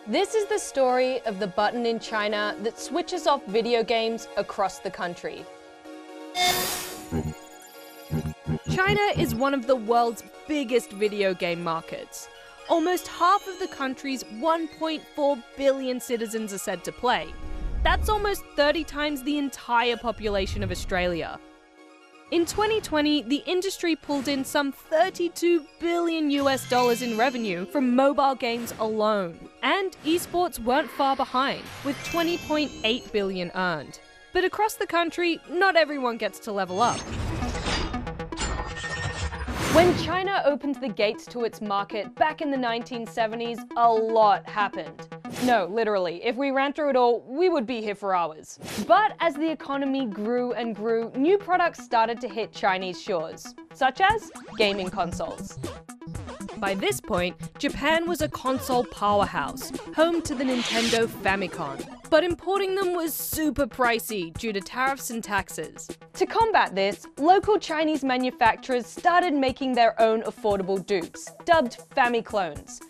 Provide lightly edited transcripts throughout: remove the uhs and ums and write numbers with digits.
This is the story of the button in China that switches off video games across the country. China is one of the world's biggest video game markets. Almost half of the country's 1.4 billion citizens are said to play. That's almost 30 times the entire population of Australia. In 2020, the industry pulled in some $32 billion in revenue from mobile games alone. And esports weren't far behind, with $20.8 billion earned. But across the country, not everyone gets to level up. When China opened the gates to its market back in the 1970s, a lot happened. No, literally, if we ran through it all, we would be here for hours. But as the economy grew and grew, new products started to hit Chinese shores, such as gaming consoles. By this point, Japan was a console powerhouse, home to the Nintendo Famicom. But importing them was super pricey due to tariffs and taxes. To combat this, local Chinese manufacturers started making their own affordable dupes, dubbed Famiclones.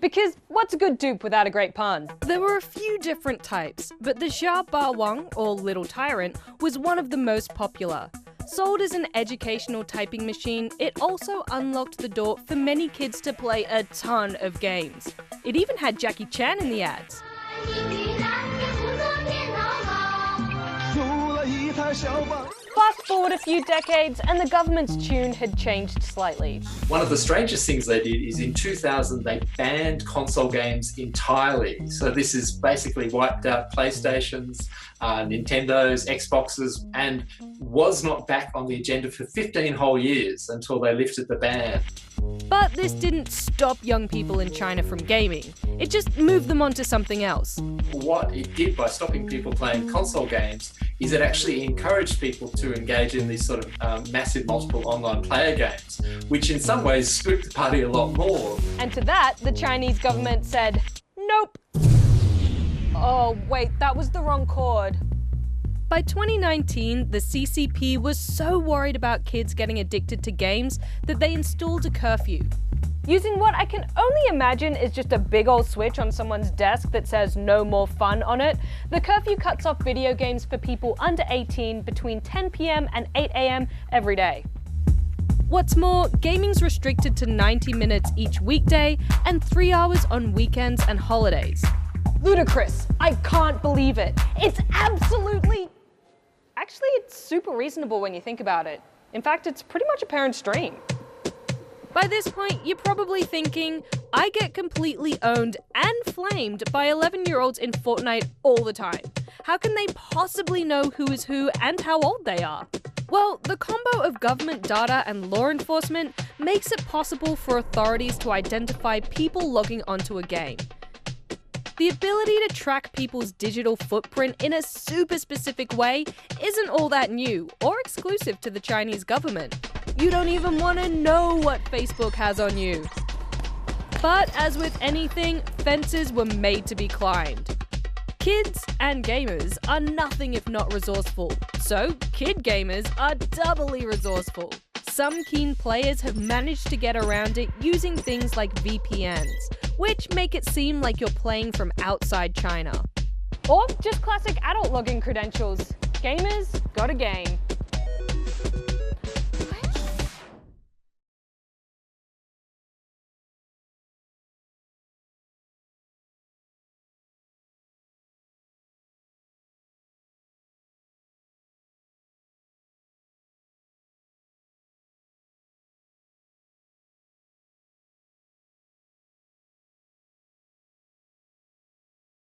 Because what's a good dupe without a great pun? There were a few different types, but the Xia Ba Wang, or Little Tyrant, was one of the most popular. Sold as an educational typing machine, it also unlocked the door for many kids to play a ton of games. It even had Jackie Chan in the ads. Fast forward a few decades and the government's tune had changed slightly. One of the strangest things they did is in 2000 they banned console games entirely. So this is basically wiped out PlayStations, Nintendos, Xboxes, and was not back on the agenda for 15 whole years until they lifted the ban. But this didn't stop young people in China from gaming. It just moved them on to something else. What it did by stopping people playing console games is it actually encouraged people to engage in these sort of massive multiple online player games, which in some ways spooked the party a lot more. And to that, the Chinese government said, nope. Oh, wait, that was the wrong chord. By 2019, the CCP was so worried about kids getting addicted to games that they installed a curfew. Using what I can only imagine is just a big old switch on someone's desk that says no more fun on it, the curfew cuts off video games for people under 18 between 10 PM and 8 AM every day. What's more, gaming's restricted to 90 minutes each weekday and 3 hours on weekends and holidays. Ludicrous. I can't believe it. It's absolutely... Actually, it's super reasonable when you think about it. In fact, it's pretty much a parent's dream. By this point, you're probably thinking, I get completely owned and flamed by 11-year-olds in Fortnite all the time. How can they possibly know who is who and how old they are? Well, the combo of government data and law enforcement makes it possible for authorities to identify people logging onto a game. The ability to track people's digital footprint in a super specific way isn't all that new or exclusive to the Chinese government. You don't even want to know what Facebook has on you. But as with anything, fences were made to be climbed. Kids and gamers are nothing if not resourceful, so kid gamers are doubly resourceful. Some keen players have managed to get around it using things like VPNs, which make it seem like you're playing from outside China. Or just classic adult login credentials. Gamers got a game.